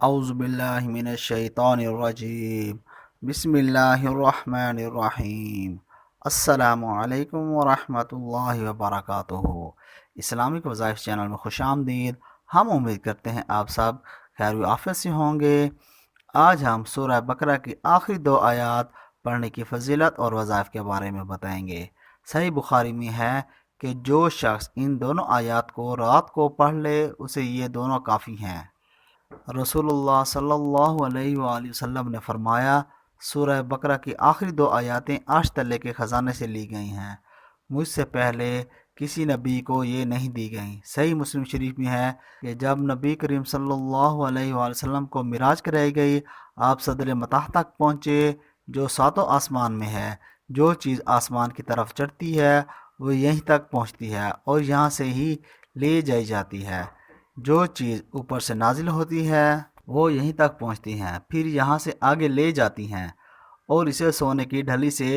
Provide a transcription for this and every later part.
اعوذ باللہ من الشیطان الرجیم بسم اللہ الرحمن الرحیم السلام علیکم ورحمۃ اللہ وبرکاتہ۔ اسلامک وظائف چینل میں خوش آمدید۔ ہم امید کرتے ہیں آپ سب خیر و عافیت سے ہوں گے۔ آج ہم سورہ بقرہ کی آخری 2 آیات پڑھنے کی فضیلت اور وظائف کے بارے میں بتائیں گے۔ صحیح بخاری میں ہے کہ جو شخص ان دونوں آیات کو رات کو پڑھ لے اسے یہ دونوں کافی ہیں۔ رسول اللہ صلی اللہ علیہ وآلہ وسلم نے فرمایا، سورہ بقرہ کی آخری 2 آیاتیں عرش تلے کے خزانے سے لی گئی ہیں، مجھ سے پہلے کسی نبی کو یہ نہیں دی گئیں۔ صحیح مسلم شریف میں ہے کہ جب نبی کریم صلی اللہ علیہ وآلہ وسلم کو معراج کرائی گئی، آپ صدر مطاع تک پہنچے جو 7 آسمان میں ہے۔ جو چیز آسمان کی طرف چڑھتی ہے وہ یہیں تک پہنچتی ہے اور یہاں سے ہی لے جائی جاتی ہے، جو چیز اوپر سے نازل ہوتی ہے وہ یہیں تک پہنچتی ہیں، پھر یہاں سے آگے لے جاتی ہیں اور اسے سونے کی ڈھلی سے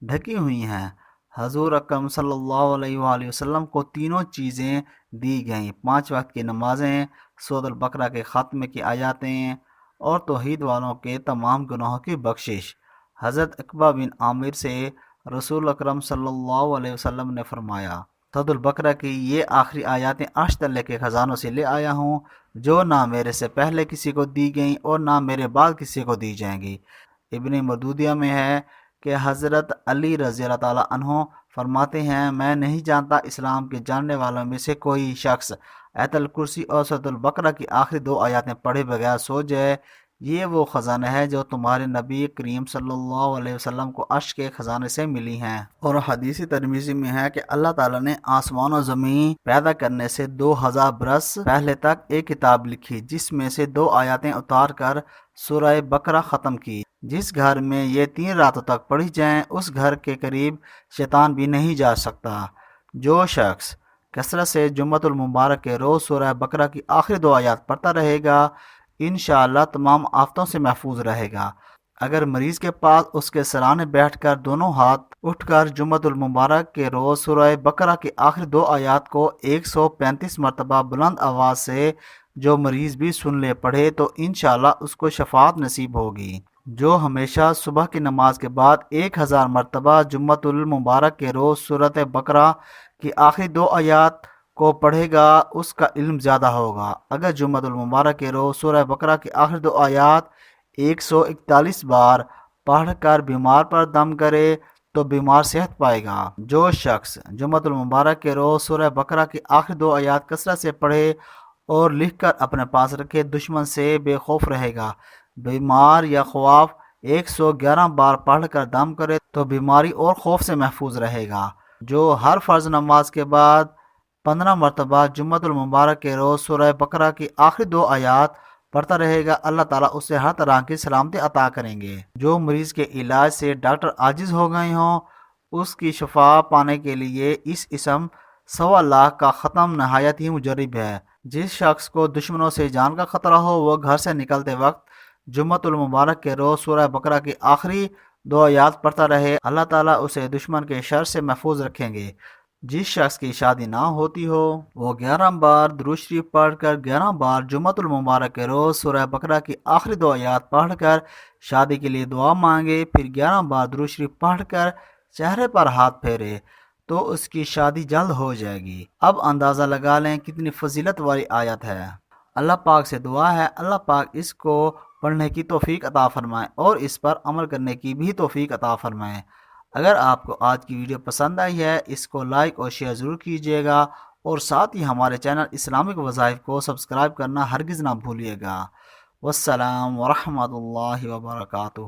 ڈھکی ہوئی ہیں۔ حضور اکرم صلی اللہ علیہ وآلہ وسلم کو تینوں چیزیں دی گئیں: 5 وقت کی نمازیں، سورۃ البقرہ کے خاتمے کی آیاتیں اور توحید والوں کے تمام گناہوں کی بخشش۔ حضرت عقبہ بن عامر سے رسول اکرم صلی اللہ علیہ وسلم نے فرمایا، سورۃ البقرہ کی یہ آخری آیاتیں عرش تلے کے خزانوں سے لے آیا ہوں، جو نہ میرے سے پہلے کسی کو دی گئیں اور نہ میرے بعد کسی کو دی جائیں گی۔ ابن مردودیہ میں ہے کہ حضرت علی رضی اللہ تعالیٰ عنہ فرماتے ہیں، میں نہیں جانتا اسلام کے جاننے والوں میں سے کوئی شخص آیت الکرسی اور سورۃ البقرہ کی آخری 2 آیاتیں پڑھے بغیر سو جائے۔ یہ وہ خزانہ ہے جو تمہارے نبی کریم صلی اللہ علیہ وسلم کو عرش کے خزانے سے ملی ہیں۔ اور حدیث ترمذی میں ہے کہ اللہ تعالیٰ نے آسمان و زمین پیدا کرنے سے 2000 برس پہلے تک ایک کتاب لکھی، جس میں سے 2 آیاتیں اتار کر سورہ بقرہ ختم کی۔ جس گھر میں یہ 3 راتوں تک پڑھی جائیں اس گھر کے قریب شیطان بھی نہیں جا سکتا۔ جو شخص کثرت سے جمعۃ المبارک کے روز سورہ بقرہ کی آخری 2 آیات پڑھتا رہے گا، انشاءاللہ تمام آفتوں سے محفوظ رہے گا۔ اگر مریض کے پاس اس کے سرانے بیٹھ کر دونوں ہاتھ اٹھ کر جمعۃ المبارک کے روز سورہ بقرہ کی آخری 2 آیات کو 135 مرتبہ بلند آواز سے جو مریض بھی سن لے پڑھے تو انشاءاللہ اس کو شفاعت نصیب ہوگی۔ جو ہمیشہ صبح کی نماز کے بعد 1000 مرتبہ جمعۃ المبارک کے روز سورۃ بقرہ کی آخری 2 آیات کو پڑھے گا اس کا علم زیادہ ہوگا۔ اگر جمعۃ المبارک کے روز سورہ بقرہ کی آخری 2 آیات 141 بار پڑھ کر بیمار پر دم کرے تو بیمار صحت پائے گا۔ جو شخص جمعۃ المبارک کے روز سورہ بقرہ کی آخری 2 آیات کثرت سے پڑھے اور لکھ کر اپنے پاس رکھے دشمن سے بے خوف رہے گا۔ بیمار یا خواف 111 بار پڑھ کر دم کرے تو بیماری اور خوف سے محفوظ رہے گا۔ جو ہر فرض نماز کے بعد 15 مرتبہ جمعۃ المبارک کے روز سورہ بقرہ کی آخری 2 آیات پڑھتا رہے گا، اللہ تعالیٰ اسے ہر طرح کی سلامتی عطا کریں گے۔ جو مریض کے علاج سے ڈاکٹر عاجز ہو گئے ہوں اس کی شفا پانے کے لیے اس اسم 1.25 لاکھ کا ختم نہایت ہی مجرب ہے۔ جس شخص کو دشمنوں سے جان کا خطرہ ہو وہ گھر سے نکلتے وقت جمعۃ المبارک کے روز سورہ بقرہ کی آخری 2 آیات پڑھتا رہے، اللہ تعالیٰ اسے دشمن کے شر سے محفوظ رکھیں گے۔ جس شخص کی شادی نہ ہوتی ہو وہ 11 بار درود شریف پڑھ کر 11 بار جمعۃ المبارک کے روز سورہ بقرہ کی آخری 2 آیات پڑھ کر شادی کے لیے دعا مانگے، پھر 11 بار درود شریف پڑھ کر چہرے پر ہاتھ پھیرے تو اس کی شادی جلد ہو جائے گی۔ اب اندازہ لگا لیں کتنی فضیلت والی آیت ہے۔ اللہ پاک سے دعا ہے اللہ پاک اس کو پڑھنے کی توفیق عطا فرمائے اور اس پر عمل کرنے کی بھی توفیق عطا فرمائے۔ اگر آپ کو آج کی ویڈیو پسند آئی ہے اس کو لائک اور شیئر ضرور کیجیے گا اور ساتھ ہی ہمارے چینل اسلامک وظائف کو سبسکرائب کرنا ہرگز نہ بھولیے گا۔ والسلام ورحمۃ اللہ وبرکاتہ۔